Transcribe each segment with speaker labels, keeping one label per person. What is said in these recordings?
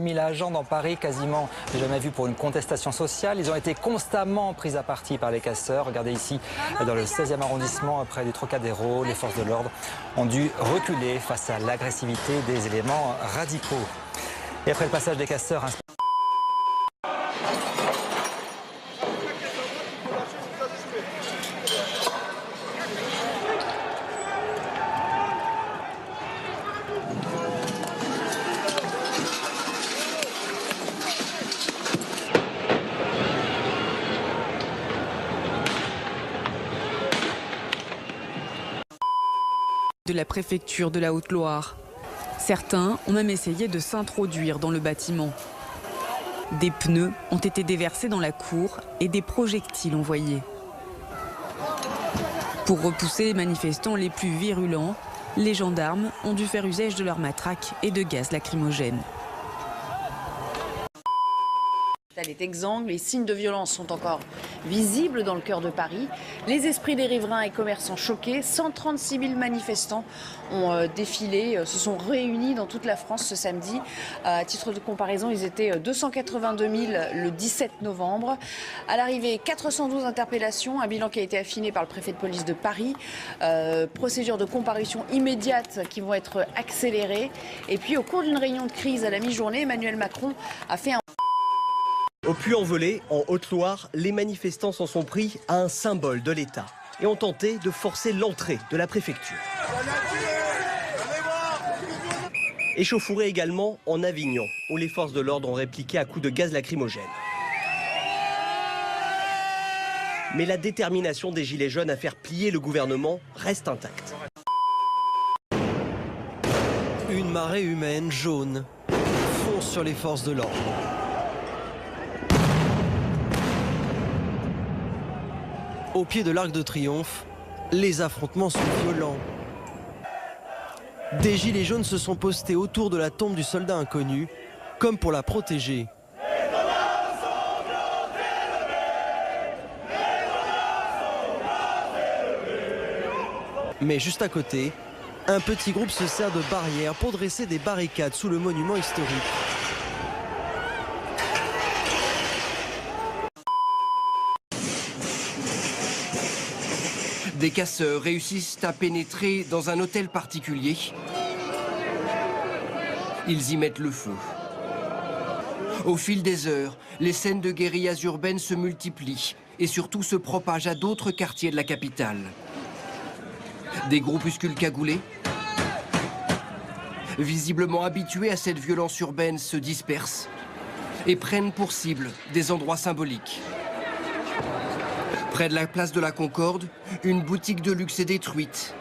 Speaker 1: 000 agents dans Paris, quasiment jamais vu pour une contestation sociale. Ils ont été constamment pris à partie par les casseurs. Regardez ici, dans le 16e arrondissement, près du Trocadéro, les forces de l'ordre ont dû reculer face à l'agressivité des éléments radicaux. Et après le passage des casseurs,
Speaker 2: de la préfecture de la Haute-Loire. Certains ont même essayé de s'introduire dans le bâtiment. Des pneus ont été déversés dans la cour et des projectiles envoyés. Pour repousser les manifestants les plus virulents, les gendarmes ont dû faire usage de leurs matraques et de gaz lacrymogène.
Speaker 3: Elle est exsangue, les signes de violence sont encore visibles dans le cœur de Paris. Les esprits des riverains et commerçants choqués, 136 000 manifestants ont défilé, se sont réunis dans toute la France ce samedi. À titre de comparaison, ils étaient 282 000 le 17 novembre. À l'arrivée, 412 interpellations, un bilan qui a été affiné par le préfet de police de Paris. Procédures de comparution immédiate qui vont être accélérées. Et puis, au cours d'une réunion de crise à la mi-journée, Emmanuel Macron a fait un...
Speaker 4: Au Puy-en-Velay, en Haute-Loire, les manifestants s'en sont pris à un symbole de l'État et ont tenté de forcer l'entrée de la préfecture. Échauffourée également en Avignon, où les forces de l'ordre ont répliqué à coups de gaz lacrymogène. Mais la détermination des Gilets jaunes à faire plier le gouvernement reste intacte.
Speaker 5: Une marée humaine jaune fonce sur les forces de l'ordre. Au pied de l'Arc de Triomphe, les affrontements sont violents. Des gilets jaunes se sont postés autour de la tombe du soldat inconnu, comme pour la protéger. Mais juste à côté, un petit groupe se sert de barrières pour dresser des barricades sous le monument historique.
Speaker 6: Des casseurs réussissent à pénétrer dans un hôtel particulier. Ils y mettent le feu. Au fil des heures, les scènes de guérillas urbaines se multiplient et surtout se propagent à d'autres quartiers de la capitale. Des groupuscules cagoulés, visiblement habitués à cette violence urbaine, se dispersent et prennent pour cible des endroits symboliques. Près de la place de la Concorde, une boutique de luxe est détruite.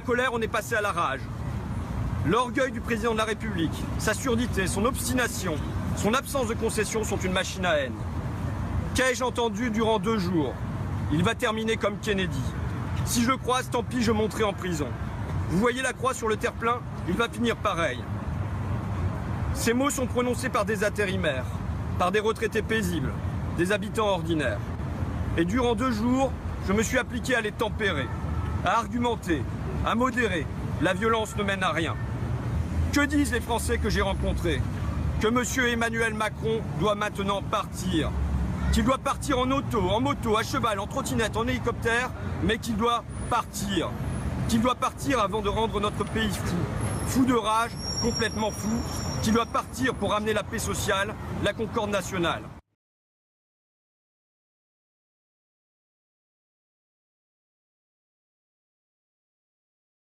Speaker 7: colère, on est passé à la rage. L'orgueil du président de la République, sa surdité, son obstination, son absence de concession sont une machine à haine. Qu'ai-je entendu durant 2 jours? Il va terminer comme Kennedy. Si je le croise, tant pis, je monterai en prison. Vous voyez la croix sur le terre-plein? Il va finir pareil. Ces mots sont prononcés par des intérimaires, par des retraités paisibles, des habitants ordinaires. Et durant 2 jours, je me suis appliqué à les tempérer, à argumenter, à modérer. La violence ne mène à rien. Que disent les Français que j'ai rencontrés? Que M. Emmanuel Macron doit maintenant partir. Qu'il doit partir en auto, en moto, à cheval, en trottinette, en hélicoptère, mais qu'il doit partir. Qu'il doit partir avant de rendre notre pays fou. Fou de rage, complètement fou. Qu'il doit partir pour ramener la paix sociale, la concorde nationale.